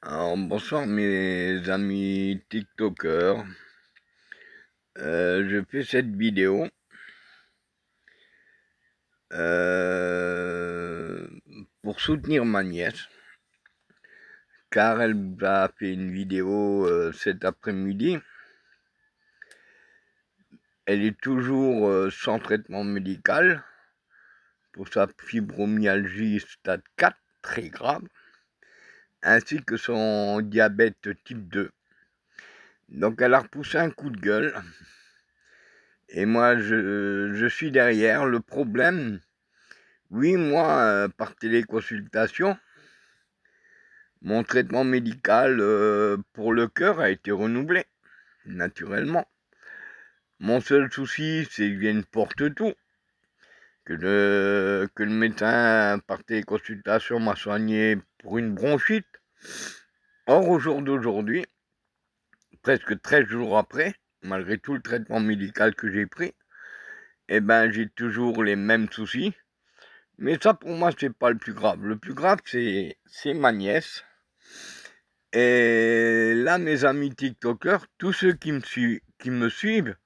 Alors, bonsoir mes amis TikTokers. Je fais cette vidéo pour soutenir ma nièce, car elle vous a fait une vidéo cet après-midi. Elle est toujours sans traitement médical pour sa fibromyalgie stade 4, très grave, ainsi que son diabète type 2. Donc elle a repoussé un coup de gueule. Et moi, je suis derrière. Le problème, oui, moi, par téléconsultation, mon traitement médical pour le cœur a été renouvelé, naturellement. Mon seul souci, c'est que je vienne porte tout, que le médecin, par téléconsultation, m'a soigné pour une bronchite. Or, au jour d'aujourd'hui, presque 13 jours après, malgré tout le traitement médical que j'ai pris, eh ben, j'ai toujours les mêmes soucis. Mais ça, pour moi, c'est pas le plus grave. Le plus grave, c'est ma nièce. Et là, mes amis TikTokers, tous ceux qui me suivent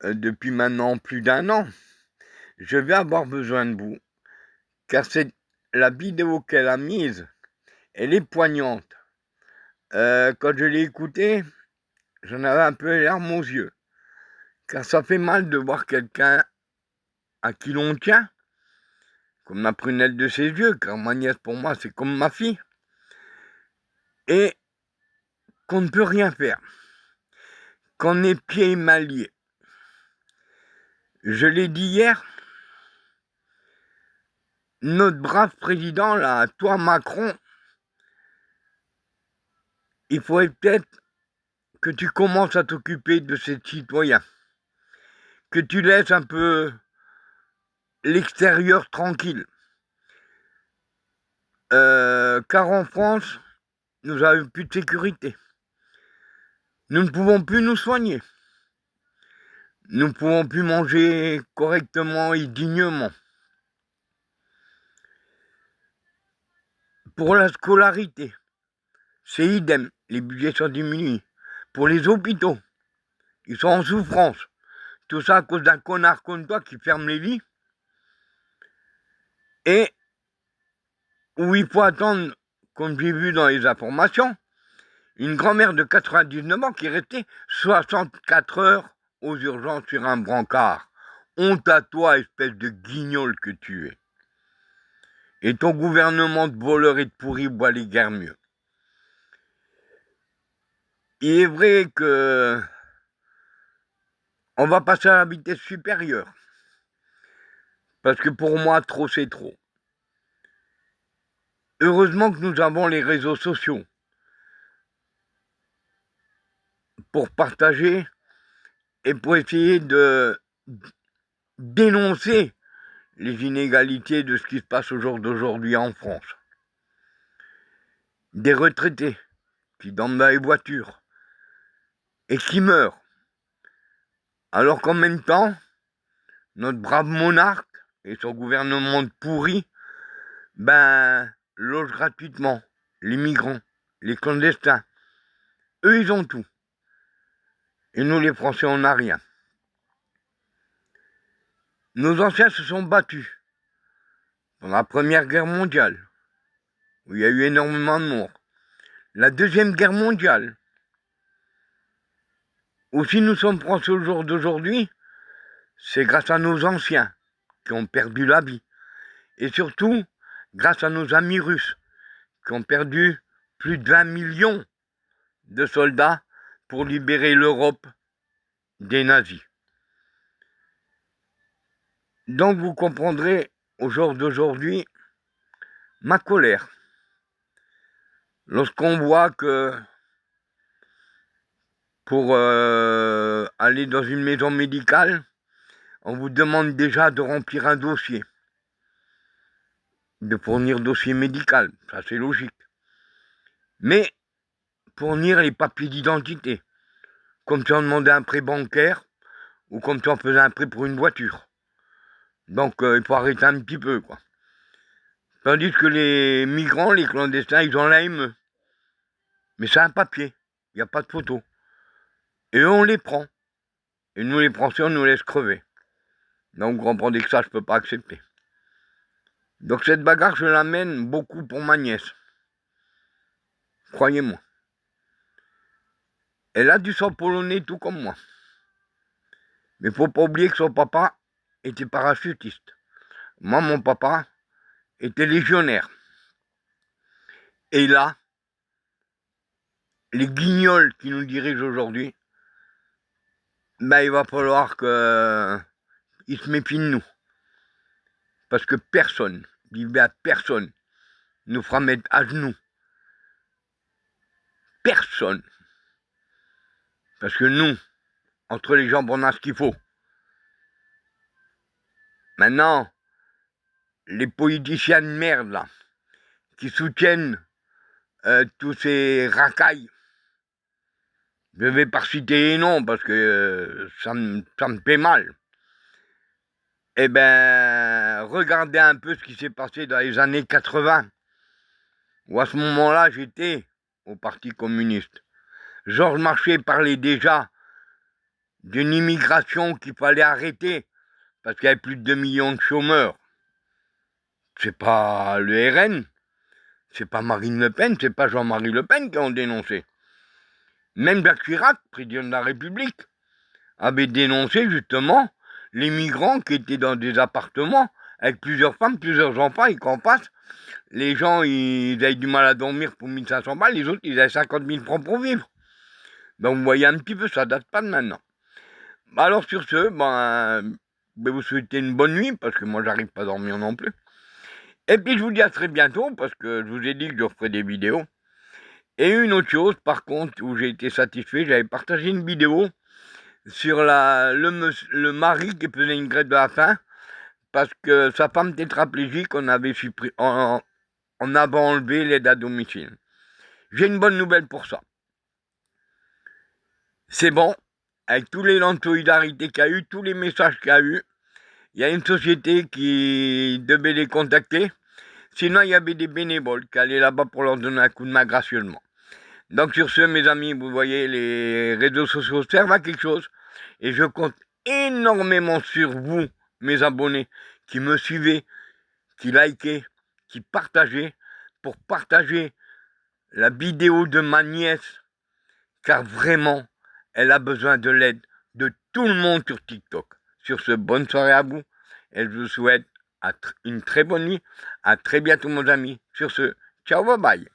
depuis maintenant plus d'1 an, je vais avoir besoin de vous. Car la vidéo qu'elle a mise, elle est poignante. Quand je l'ai écoutée, j'en avais un peu les larmes aux yeux. Car ça fait mal de voir quelqu'un à qui l'on tient, comme la prunelle de ses yeux, car ma nièce, pour moi, c'est comme ma fille. Et qu'on ne peut rien faire, qu'on est pieds et mains liés. Je l'ai dit hier, notre brave président, là, toi Macron, il faudrait peut-être que tu commences à t'occuper de ces citoyens, que tu laisses un peu l'extérieur tranquille. Car en France, nous n'avons plus de sécurité. Nous ne pouvons plus nous soigner. Nous ne pouvons plus manger correctement et dignement. Pour la scolarité, c'est idem, les budgets sont diminués. Pour les hôpitaux, ils sont en souffrance. Tout ça à cause d'un connard comme toi qui ferme les lits. Et où il faut attendre, comme j'ai vu dans les informations, une grand-mère de 99 ans qui est restée 64 heures aux urgences sur un brancard. Honte à toi, espèce de guignol que tu es. Et ton gouvernement de voleurs et de pourris boit les guerres mieux. Il est vrai que on va passer à la vitesse supérieure. Parce que pour moi, trop c'est trop. Heureusement que nous avons les réseaux sociaux pour partager et pour essayer de dénoncer les inégalités de ce qui se passe au jour d'aujourd'hui en France. Des retraités qui dorment dans les voitures et qui meurent. Alors qu'en même temps, notre brave monarque et son gouvernement pourri, logent gratuitement les migrants, les clandestins. Eux, ils ont tout. Et nous, les Français, on n'a rien. Nos anciens se sont battus dans la Première Guerre mondiale, où il y a eu énormément de morts. La Deuxième Guerre mondiale, où si nous sommes français au jour d'aujourd'hui, c'est grâce à nos anciens qui ont perdu la vie. Et surtout, grâce à nos amis russes, qui ont perdu plus de 20 millions de soldats pour libérer l'Europe des nazis. Donc vous comprendrez au jour d'aujourd'hui ma colère. Lorsqu'on voit que pour aller dans une maison médicale, on vous demande déjà de remplir un dossier, de fournir dossier médical, ça c'est logique. Mais fournir les papiers d'identité, comme si on demandait un prêt bancaire ou comme si on faisait un prêt pour une voiture. Donc il faut arrêter un petit peu, quoi. Tandis que les migrants, les clandestins, ils ont l'AME. Mais c'est un papier, il n'y a pas de photo. Et eux, on les prend. Et nous, les Français, on nous laisse crever. Donc, vous comprenez que ça, je ne peux pas accepter. Donc, cette bagarre, je l'amène beaucoup pour ma nièce. Croyez-moi. Elle a du sang polonais tout comme moi. Mais il ne faut pas oublier que son papa était parachutiste. Moi, mon papa était légionnaire. Et là, les guignols qui nous dirigent aujourd'hui, ben, il va falloir qu'ils se méfient de nous. Parce que personne, personne, nous fera mettre à genoux. Personne. Parce que nous, entre les jambes, on a ce qu'il faut. Maintenant, les politiciens de merde, là, qui soutiennent tous ces racailles, je ne vais pas citer les noms parce que ça me fait mal. Eh ben, regardez un peu ce qui s'est passé dans les années 80, où à ce moment-là, j'étais au Parti communiste. Georges Marchais parlait déjà d'une immigration qu'il fallait arrêter, parce qu'il y avait plus de 2 millions de chômeurs. C'est pas le RN, c'est pas Marine Le Pen, c'est pas Jean-Marie Le Pen qui ont dénoncé. Même Jacques Chirac, président de la République, avait dénoncé justement les migrants qui étaient dans des appartements avec plusieurs femmes, plusieurs enfants, et qu'en passe, les gens, ils avaient du mal à dormir pour 1500 balles, les autres, ils avaient 50 000 francs pour vivre. Donc vous voyez un petit peu, ça date pas de maintenant. Alors sur ce, je vais vous souhaiter une bonne nuit, parce que moi j'arrive pas à dormir non plus. Et puis je vous dis à très bientôt, parce que je vous ai dit que je ferai des vidéos. Et une autre chose, par contre, où j'ai été satisfait, j'avais partagé une vidéo sur le mari qui faisait une grève de la faim, parce que sa femme tétraplégique, on avait enlevé l'aide à domicile. J'ai une bonne nouvelle pour ça. C'est bon, avec tous les élan de solidarité qu'il y a eu, tous les messages qu'il y a eu, il y a une société qui devait les contacter. Sinon, il y avait des bénévoles qui allaient là-bas pour leur donner un coup de main gracieusement. Donc sur ce, mes amis, vous voyez, les réseaux sociaux servent à quelque chose. Et je compte énormément sur vous, mes abonnés, qui me suivez, qui likez, qui partagez, pour partager la vidéo de ma nièce. Car vraiment, elle a besoin de l'aide de tout le monde sur TikTok. Sur ce, bonne soirée à vous. Et je vous souhaite une très bonne nuit. À très bientôt, mes amis. Sur ce, ciao, bye bye.